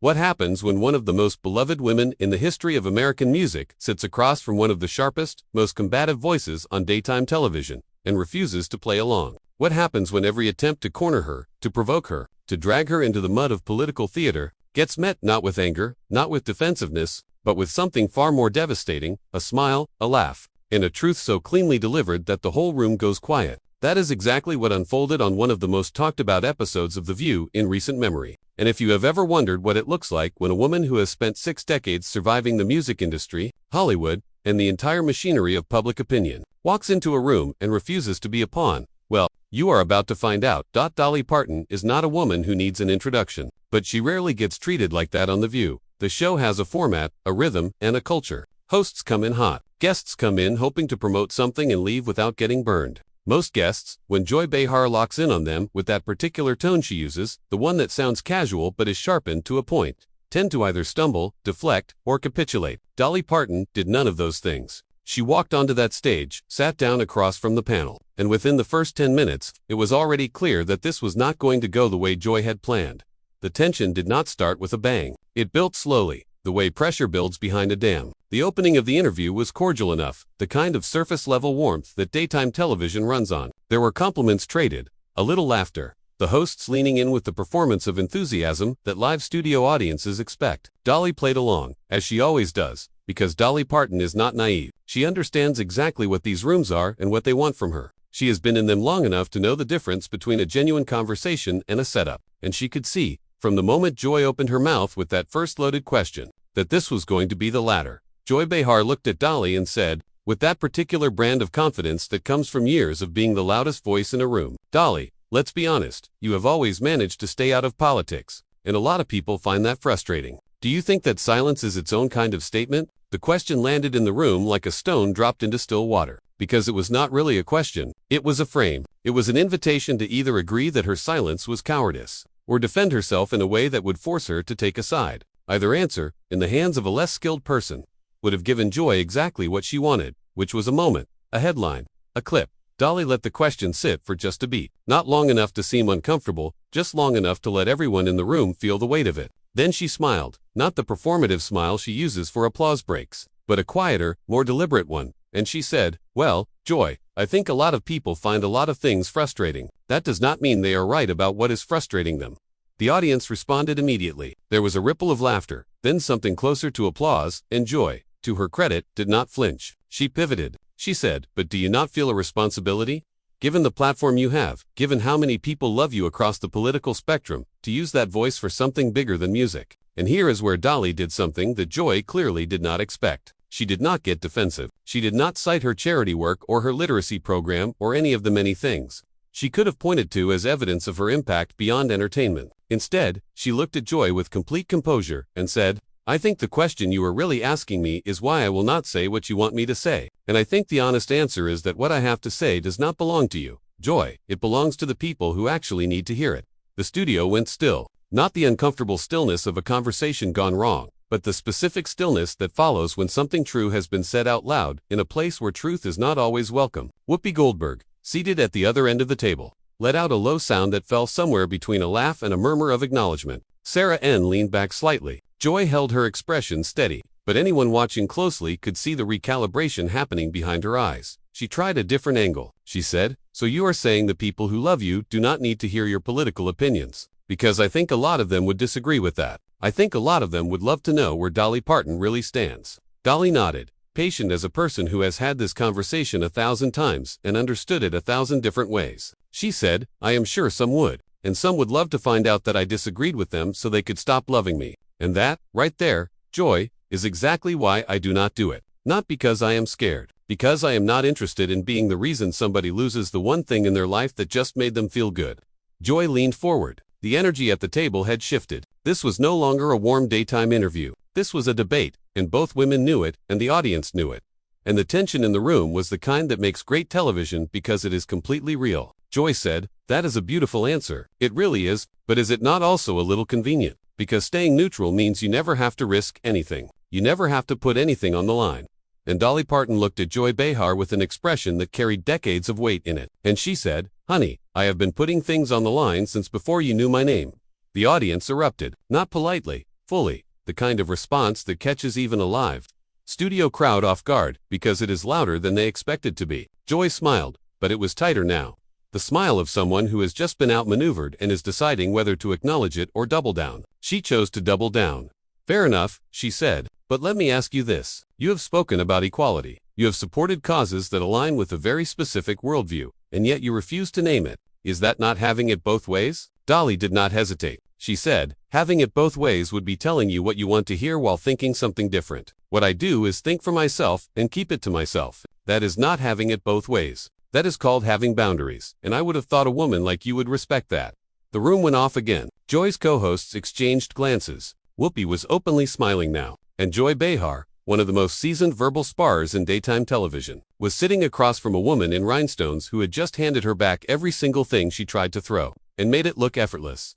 What happens when one of the most beloved women in the history of American music sits across from one of the sharpest, most combative voices on daytime television and refuses to play along? What happens when every attempt to corner her, to provoke her, to drag her into the mud of political theater gets met not with anger, not with defensiveness, but with something far more devastating, a smile, a laugh, and a truth so cleanly delivered that the whole room goes quiet? That is exactly what unfolded on one of the most talked about episodes of The View in recent memory. And if you have ever wondered what it looks like when a woman who has spent 6 decades surviving the music industry, Hollywood, and the entire machinery of public opinion, walks into a room and refuses to be a pawn, well, you are about to find out. Dolly Parton is not a woman who needs an introduction, but she rarely gets treated like that on The View. The show has a format, a rhythm, and a culture. Hosts come in hot. Guests come in hoping to promote something and leave without getting burned. Most guests, when Joy Behar locks in on them with that particular tone she uses, the one that sounds casual but is sharpened to a point, tend to either stumble, deflect, or capitulate. Dolly Parton did none of those things. She walked onto that stage, sat down across from the panel, and within the first 10 minutes, it was already clear that this was not going to go the way Joy had planned. The tension did not start with a bang. It built slowly, the way pressure builds behind a dam. The opening of the interview was cordial enough, the kind of surface-level warmth that daytime television runs on. There were compliments traded, a little laughter, the hosts leaning in with the performance of enthusiasm that live studio audiences expect. Dolly played along, as she always does, because Dolly Parton is not naive. She understands exactly what these rooms are and what they want from her. She has been in them long enough to know the difference between a genuine conversation and a setup, and she could see, from the moment Joy opened her mouth with that first loaded question, that this was going to be the latter. Joy Behar looked at Dolly and said, with that particular brand of confidence that comes from years of being the loudest voice in a room, "Dolly, let's be honest, you have always managed to stay out of politics, and a lot of people find that frustrating. Do you think that silence is its own kind of statement?" The question landed in the room like a stone dropped into still water, because it was not really a question, it was a frame. It was an invitation to either agree that her silence was cowardice, or defend herself in a way that would force her to take a side. Either answer, in the hands of a less skilled person, would have given Joy exactly what she wanted, which was a moment, a headline, a clip. Dolly let the question sit for just a beat, not long enough to seem uncomfortable, just long enough to let everyone in the room feel the weight of it. Then she smiled, not the performative smile she uses for applause breaks, but a quieter, more deliberate one, and she said, "Well, Joy, I think a lot of people find a lot of things frustrating. That does not mean they are right about what is frustrating them." The audience responded immediately. There was a ripple of laughter, then something closer to applause, and Joy, to her credit, did not flinch. She pivoted. She said, "But do you not feel a responsibility? Given the platform you have, given how many people love you across the political spectrum, to use that voice for something bigger than music?" And here is where Dolly did something that Joy clearly did not expect. She did not get defensive. She did not cite her charity work or her literacy program or any of the many things she could have pointed to as evidence of her impact beyond entertainment. Instead, she looked at Joy with complete composure and said, "I think the question you are really asking me is why I will not say what you want me to say. And I think the honest answer is that what I have to say does not belong to you, Joy. It belongs to the people who actually need to hear it." The studio went still. Not the uncomfortable stillness of a conversation gone wrong, but the specific stillness that follows when something true has been said out loud in a place where truth is not always welcome. Whoopi Goldberg, seated at the other end of the table, let out a low sound that fell somewhere between a laugh and a murmur of acknowledgement. Sarah N. leaned back slightly. Joy held her expression steady, but anyone watching closely could see the recalibration happening behind her eyes. She tried a different angle. She said, "So you are saying the people who love you do not need to hear your political opinions? Because I think a lot of them would disagree with that. I think a lot of them would love to know where Dolly Parton really stands." Dolly nodded, patient as a person who has had this conversation 1,000 times and understood it 1,000 different ways. She said, "I am sure some would, and some would love to find out that I disagreed with them so they could stop loving me. And that, right there, Joy, is exactly why I do not do it. Not because I am scared, because I am not interested in being the reason somebody loses the one thing in their life that just made them feel good." Joy leaned forward. The energy at the table had shifted. This was no longer a warm daytime interview. This was a debate, and both women knew it, and the audience knew it. And the tension in the room was the kind that makes great television because it is completely real. Joy said, "That is a beautiful answer. It really is, but is it not also a little convenient? Because staying neutral means you never have to risk anything. You never have to put anything on the line." And Dolly Parton looked at Joy Behar with an expression that carried decades of weight in it. And she said, "Honey, I have been putting things on the line since before you knew my name." The audience erupted, not politely, fully, the kind of response that catches even a live studio crowd off guard because it is louder than they expect it to be. Joy smiled, but it was tighter now. The smile of someone who has just been outmaneuvered and is deciding whether to acknowledge it or double down. She chose to double down. Fair enough, she said, but let me ask you this. You have spoken about equality. You have supported causes that align with a very specific worldview, and yet you refuse to name it. Is that not having it both ways? Dolly did not hesitate. She said, having it both ways would be telling you what you want to hear while thinking something different. What I do is think for myself and keep it to myself. That is not having it both ways. That is called having boundaries, and I would have thought a woman like you would respect that. The room went off again. Joy's co-hosts exchanged glances. Whoopi was openly smiling now, and Joy Behar, one of the most seasoned verbal sparrers in daytime television, was sitting across from a woman in rhinestones who had just handed her back every single thing she tried to throw, and made it look effortless.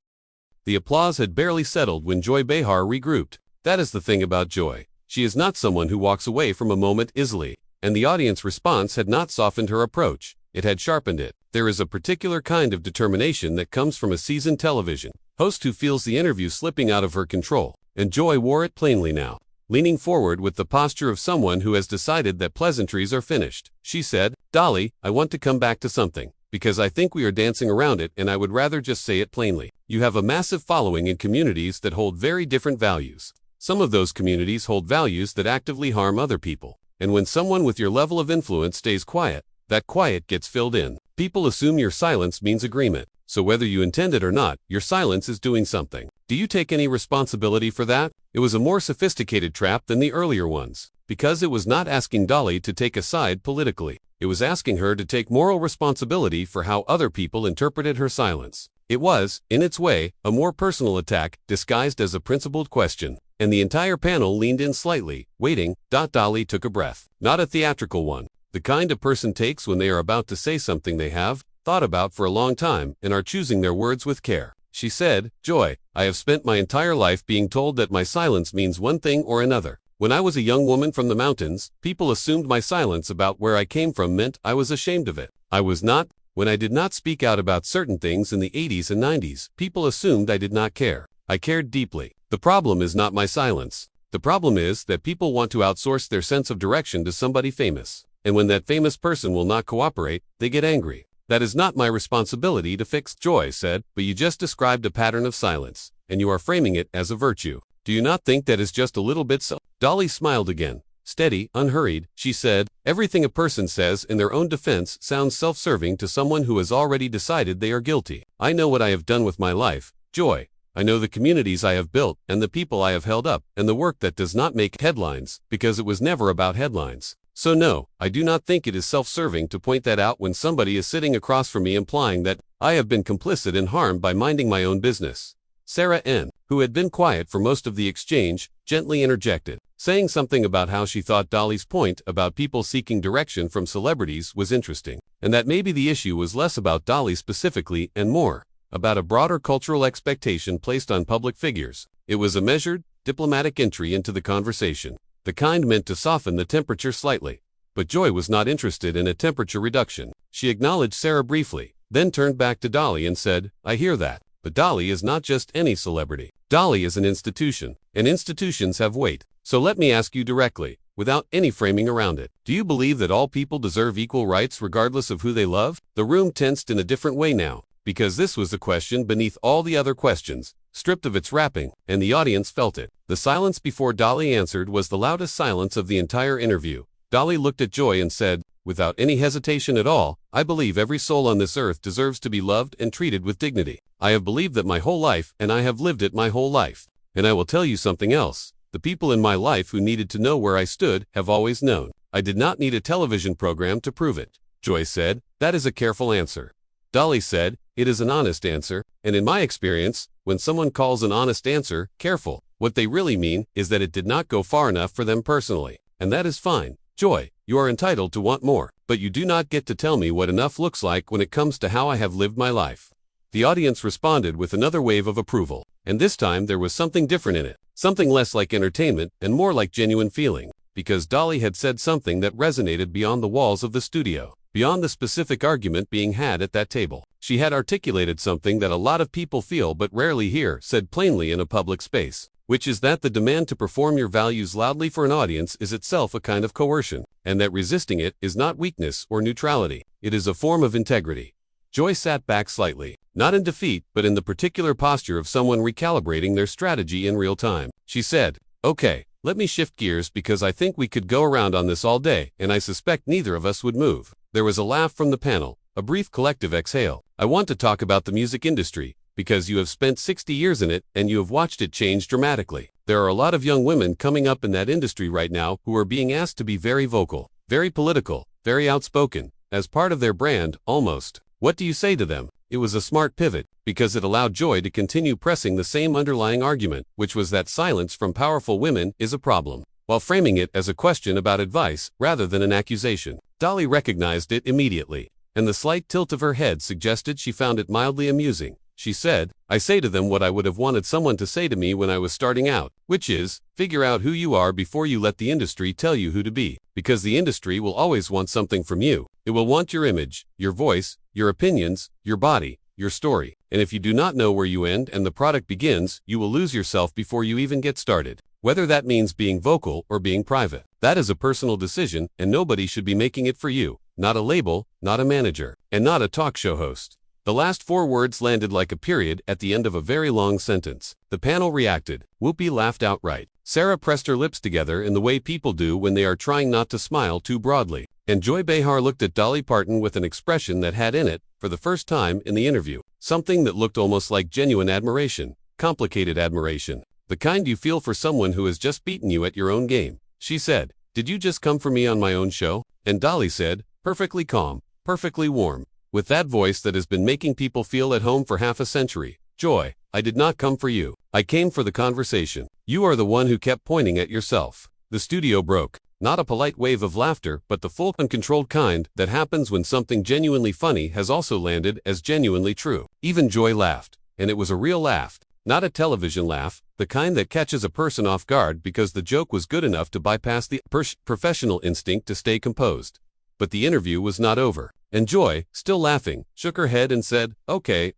The applause had barely settled when Joy Behar regrouped. That is the thing about Joy. She is not someone who walks away from a moment easily, and the audience response had not softened her approach. It had sharpened it. There is a particular kind of determination that comes from a seasoned television host who feels the interview slipping out of her control, and Joy wore it plainly now. Leaning forward with the posture of someone who has decided that pleasantries are finished, she said, Dolly, I want to come back to something, because I think we are dancing around it and I would rather just say it plainly. You have a massive following in communities that hold very different values. Some of those communities hold values that actively harm other people. And when someone with your level of influence stays quiet, that quiet gets filled in. People assume your silence means agreement. So whether you intend it or not, your silence is doing something. Do you take any responsibility for that? It was a more sophisticated trap than the earlier ones, because it was not asking Dolly to take a side politically. It was asking her to take moral responsibility for how other people interpreted her silence. It was, in its way, a more personal attack, disguised as a principled question. And the entire panel leaned in slightly, waiting. Dolly took a breath. Not a theatrical one. The kind a person takes when they are about to say something they have thought about for a long time and are choosing their words with care. She said, Joy, I have spent my entire life being told that my silence means one thing or another. When I was a young woman from the mountains, people assumed my silence about where I came from meant I was ashamed of it. I was not. When I did not speak out about certain things in the 80s and 90s, people assumed I did not care. I cared deeply. The problem is not my silence. The problem is that people want to outsource their sense of direction to somebody famous. And when that famous person will not cooperate, they get angry. That is not my responsibility to fix, Joy said, but you just described a pattern of silence, and you are framing it as a virtue. Do you not think that is just a little bit so? Dolly smiled again. Steady, unhurried, she said, everything a person says in their own defense sounds self-serving to someone who has already decided they are guilty. I know what I have done with my life, Joy. I know the communities I have built, and the people I have held up, and the work that does not make headlines, because it was never about headlines. So no, I do not think it is self-serving to point that out when somebody is sitting across from me implying that I have been complicit in harm by minding my own business. Sarah N., who had been quiet for most of the exchange, gently interjected, saying something about how she thought Dolly's point about people seeking direction from celebrities was interesting, and that maybe the issue was less about Dolly specifically and more about a broader cultural expectation placed on public figures. It was a measured, diplomatic entry into the conversation, the kind meant to soften the temperature slightly. But Joy was not interested in a temperature reduction. She acknowledged Sarah briefly, then turned back to Dolly and said, I hear that. But Dolly is not just any celebrity. Dolly is an institution, and institutions have weight. So let me ask you directly, without any framing around it. Do you believe that all people deserve equal rights regardless of who they love? The room tensed in a different way now, because this was the question beneath all the other questions, stripped of its wrapping, and the audience felt it. The silence before Dolly answered was the loudest silence of the entire interview. Dolly looked at Joy and said, without any hesitation at all, I believe every soul on this earth deserves to be loved and treated with dignity. I have believed that my whole life, and I have lived it my whole life. And I will tell you something else. The people in my life who needed to know where I stood have always known. I did not need a television program to prove it. Joy said, that is a careful answer. Dolly said, it is an honest answer, and in my experience, when someone calls an honest answer careful, what they really mean is that it did not go far enough for them personally. And that is fine. Joy, you are entitled to want more, but you do not get to tell me what enough looks like when it comes to how I have lived my life. The audience responded with another wave of approval, and this time there was something different in it, something less like entertainment and more like genuine feeling, because Dolly had said something that resonated beyond the walls of the studio, beyond the specific argument being had at that table. She had articulated something that a lot of people feel but rarely hear said plainly in a public space. which is that the demand to perform your values loudly for an audience is itself a kind of coercion, and that resisting it is not weakness or neutrality. It is a form of integrity. Joy sat back slightly, not in defeat, but in the particular posture of someone recalibrating their strategy in real time. She said, "Okay, let me shift gears because I think we could go around on this all day, and I suspect neither of us would move." There was a laugh from the panel, a brief collective exhale. "I want to talk about the music industry, because you have spent 60 years in it and you have watched it change dramatically. There are a lot of young women coming up in that industry right now who are being asked to be very vocal, very political, very outspoken, as part of their brand, almost. What do you say to them?" It was a smart pivot, because it allowed Joy to continue pressing the same underlying argument, which was that silence from powerful women is a problem, while framing it as a question about advice rather than an accusation. Dolly recognized it immediately, and the slight tilt of her head suggested she found it mildly amusing. She said, "I say to them what I would have wanted someone to say to me when I was starting out, which is, figure out who you are before you let the industry tell you who to be, because the industry will always want something from you. It will want your image, your voice, your opinions, your body, your story, and if you do not know where you end and the product begins, you will lose yourself before you even get started. Whether that means being vocal or being private, that is a personal decision, and nobody should be making it for you, not a label, not a manager, and not a talk show host." The last 4 words landed like a period at the end of a very long sentence. The panel reacted. Whoopi laughed outright. Sarah pressed her lips together in the way people do when they are trying not to smile too broadly. And Joy Behar looked at Dolly Parton with an expression that had in it, for the first time in the interview, something that looked almost like genuine admiration, complicated admiration, the kind you feel for someone who has just beaten you at your own game. She said, "Did you just come for me on my own show?" And Dolly said, perfectly calm, perfectly warm, with that voice that has been making people feel at home for half a century, "Joy, I did not come for you. I came for the conversation. You are the one who kept pointing at yourself." The studio broke. Not a polite wave of laughter, but the full, uncontrolled kind that happens when something genuinely funny has also landed as genuinely true. Even Joy laughed, and it was a real laugh, not a television laugh, the kind that catches a person off guard because the joke was good enough to bypass the professional instinct to stay composed. But the interview was not over. And Joy, still laughing, shook her head and said, okay,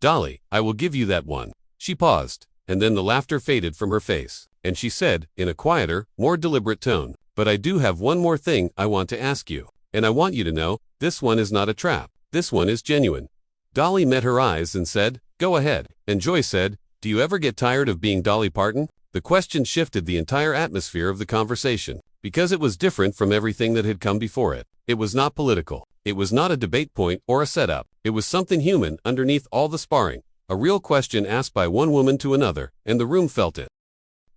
Dolly, I will give you that one." She paused, and then the laughter faded from her face, and she said, in a quieter, more deliberate tone, "But I do have one more thing I want to ask you. And I want you to know, this one is not a trap. This one is genuine." Dolly met her eyes and said, "Go ahead." And Joy said, "Do you ever get tired of being Dolly Parton?" The question shifted the entire atmosphere of the conversation, because it was different from everything that had come before it. It was not political. It was not a debate point or a setup. It was something human underneath all the sparring, a real question asked by one woman to another, and the room felt it.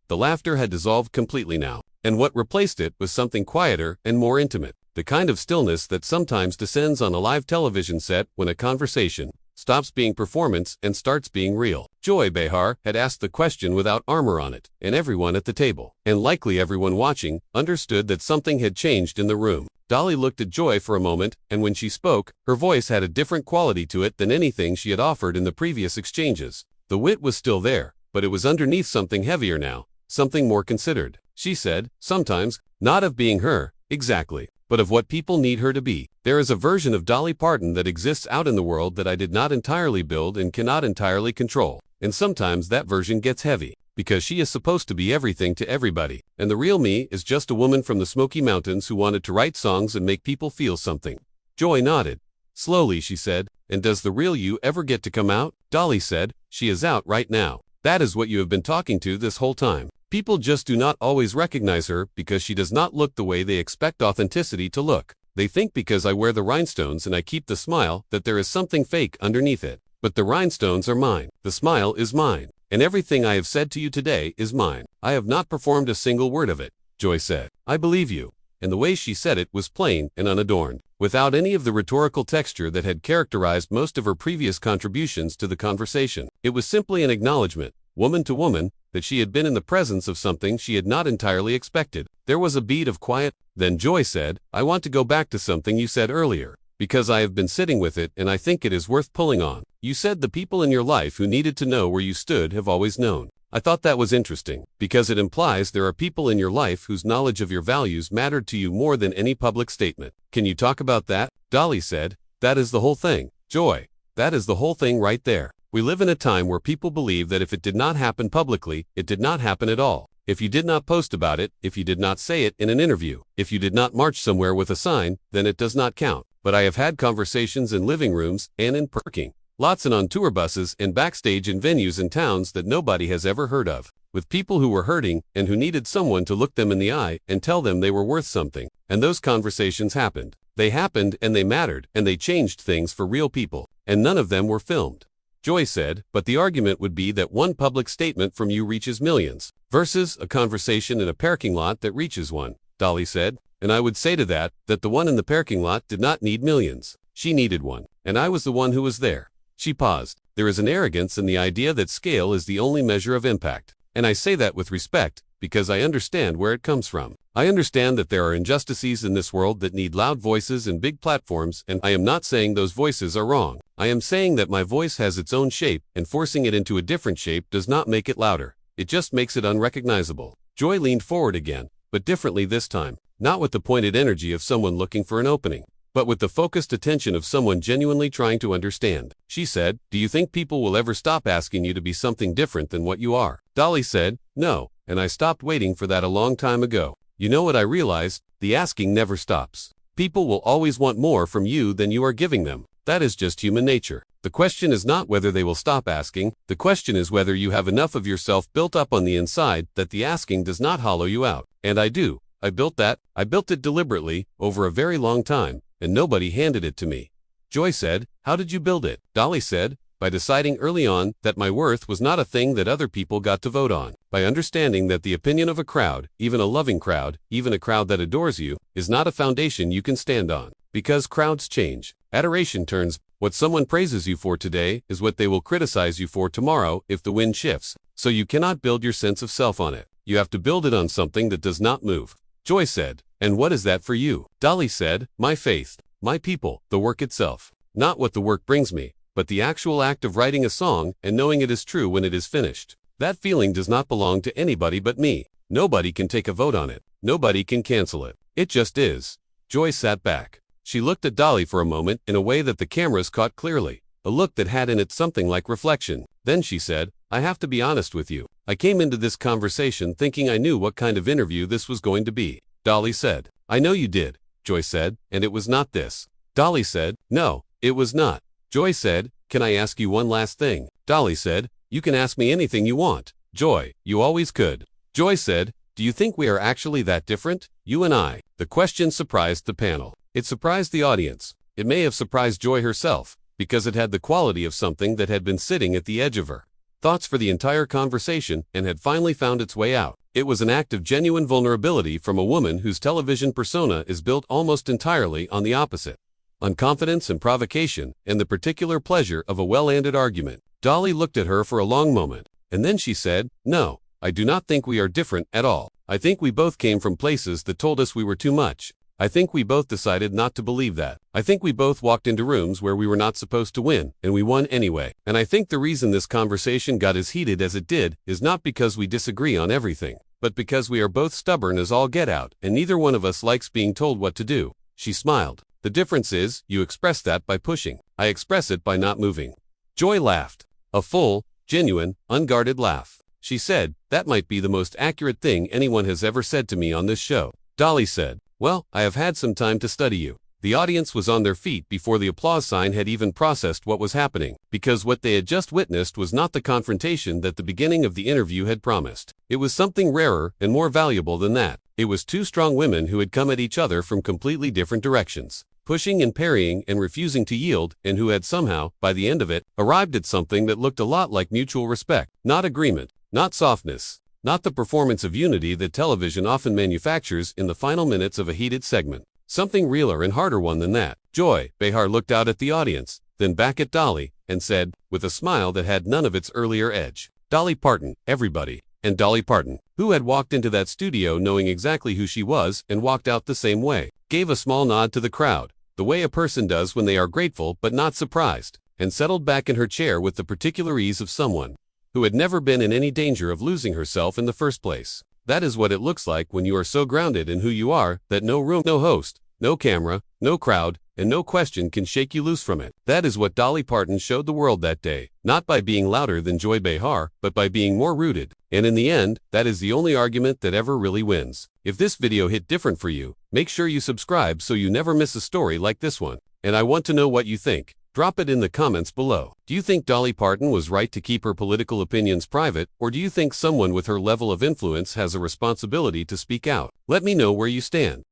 The laughter had dissolved completely now, and what replaced it was something quieter and more intimate, the kind of stillness that sometimes descends on a live television set when a conversation stops being performance and starts being real. Joy Behar had asked the question without armor on it, and everyone at the table, and likely everyone watching, understood that something had changed in the room. Dolly looked at Joy for a moment, and when she spoke, her voice had a different quality to it than anything she had offered in the previous exchanges. The wit was still there, but it was underneath something heavier now, something more considered. She said, sometimes, not of being her, exactly, but of what people need her to be. There is a version of Dolly Parton that exists out in the world that I did not entirely build and cannot entirely control. And sometimes that version gets heavy, because she is supposed to be everything to everybody, and the real me is just a woman from the Smoky Mountains who wanted to write songs and make people feel something. Joy nodded. Slowly she said, "And does the real you ever get to come out?" Dolly said, "She is out right now. That is what you have been talking to this whole time. People just do not always recognize her because she does not look the way they expect authenticity to look. They think because I wear the rhinestones and I keep the smile that there is something fake underneath it. But the rhinestones are mine. The smile is mine. And everything I have said to you today is mine. I have not performed a single word of it," Joy said. "I believe you." And the way she said it was plain and unadorned, without any of the rhetorical texture that had characterized most of her previous contributions to the conversation. It was simply an acknowledgement, woman to woman, that she had been in the presence of something she had not entirely expected. There was a beat of quiet. Then Joy said, "I want to go back to something you said earlier, because I have been sitting with it and I think it is worth pulling on. You said the people in your life who needed to know where you stood have always known. I thought that was interesting, because it implies there are people in your life whose knowledge of your values mattered to you more than any public statement. Can you talk about that?" Dolly said, "That is the whole thing, Joy. That is the whole thing right there. We live in a time where people believe that if it did not happen publicly, it did not happen at all. If you did not post about it, if you did not say it in an interview, if you did not march somewhere with a sign, then it does not count. But I have had conversations in living rooms and in parking lots and on tour buses and backstage in venues in towns that nobody has ever heard of, with people who were hurting and who needed someone to look them in the eye and tell them they were worth something. And those conversations happened. They happened and they mattered and they changed things for real people. And none of them were filmed. Joy said, but the argument would be that one public statement from you reaches millions, versus a conversation in a parking lot that reaches one. Dolly said, and I would say to that the one in the parking lot did not need millions. She needed one. And I was the one who was there. She paused. There is an arrogance in the idea that scale is the only measure of impact. And I say that with respect, because I understand where it comes from. I understand that there are injustices in this world that need loud voices and big platforms, and I am not saying those voices are wrong. I am saying that my voice has its own shape, and forcing it into a different shape does not make it louder. It just makes it unrecognizable. Joy leaned forward again, but differently this time, not with the pointed energy of someone looking for an opening, but with the focused attention of someone genuinely trying to understand. She said, do you think people will ever stop asking you to be something different than what you are? Dolly said, no, and I stopped waiting for that a long time ago. You know what I realized? The asking never stops. People will always want more from you than you are giving them. That is just human nature. The question is not whether they will stop asking. The question is whether you have enough of yourself built up on the inside that the asking does not hollow you out. And I do. I built that. I built it deliberately, over a very long time, and nobody handed it to me. Joy said, how did you build it? Dolly said, by deciding early on that my worth was not a thing that other people got to vote on. By understanding that the opinion of a crowd, even a loving crowd, even a crowd that adores you, is not a foundation you can stand on. Because crowds change. Adoration turns. What someone praises you for today is what they will criticize you for tomorrow if the wind shifts. So you cannot build your sense of self on it. You have to build it on something that does not move. Joy said, and what is that for you? Dolly said, my faith, my people, the work itself. Not what the work brings me, but the actual act of writing a song and knowing it is true when it is finished. That feeling does not belong to anybody but me. Nobody can take a vote on it. Nobody can cancel it. It just is. Joy sat back. She looked at Dolly for a moment in a way that the cameras caught clearly, a look that had in it something like reflection. Then she said, I have to be honest with you. I came into this conversation thinking I knew what kind of interview this was going to be. Dolly said, I know you did. Joy said, and it was not this. Dolly said, no, it was not. Joy said, can I ask you one last thing? Dolly said, you can ask me anything you want. Joy, you always could. Joy said, do you think we are actually that different? You and I. The question surprised the panel. It surprised the audience. It may have surprised Joy herself, because it had the quality of something that had been sitting at the edge of her thoughts for the entire conversation and had finally found its way out. It was an act of genuine vulnerability from a woman whose television persona is built almost entirely on the opposite, on confidence and provocation and the particular pleasure of a well-ended argument. Dolly looked at her for a long moment, and then she said, no, I do not think we are different at all. I think we both came from places that told us we were too much. I think we both decided not to believe that. I think we both walked into rooms where we were not supposed to win, and we won anyway. And I think the reason this conversation got as heated as it did is not because we disagree on everything, but because we are both stubborn as all get out, and neither one of us likes being told what to do. She smiled. The difference is, you express that by pushing. I express it by not moving. Joy laughed. A full, genuine, unguarded laugh. She said, that might be the most accurate thing anyone has ever said to me on this show. Dolly said, well, I have had some time to study you. The audience was on their feet before the applause sign had even processed what was happening, because what they had just witnessed was not the confrontation that the beginning of the interview had promised. It was something rarer and more valuable than that. It was two strong women who had come at each other from completely different directions, pushing and parrying and refusing to yield, and who had somehow, by the end of it, arrived at something that looked a lot like mutual respect, not agreement, not softness, not the performance of unity that television often manufactures in the final minutes of a heated segment. Something realer and harder one than that. Joy Behar looked out at the audience, then back at Dolly, and said, with a smile that had none of its earlier edge, Dolly Parton, everybody. And Dolly Parton, who had walked into that studio knowing exactly who she was and walked out the same way, gave a small nod to the crowd, the way a person does when they are grateful but not surprised, and settled back in her chair with the particular ease of someone who had never been in any danger of losing herself in the first place. That is what it looks like when you are so grounded in who you are that no room, no host, No camera, no crowd, and no question can shake you loose from it. That is what Dolly Parton showed the world that day, not by being louder than Joy Behar, but by being more rooted. And in the end, that is the only argument that ever really wins. If this video hit different for you, make sure you subscribe so you never miss a story like this one. And I want to know what you think. Drop it in the comments below. Do you think Dolly Parton was right to keep her political opinions private, or do you think someone with her level of influence has a responsibility to speak out? Let me know where you stand.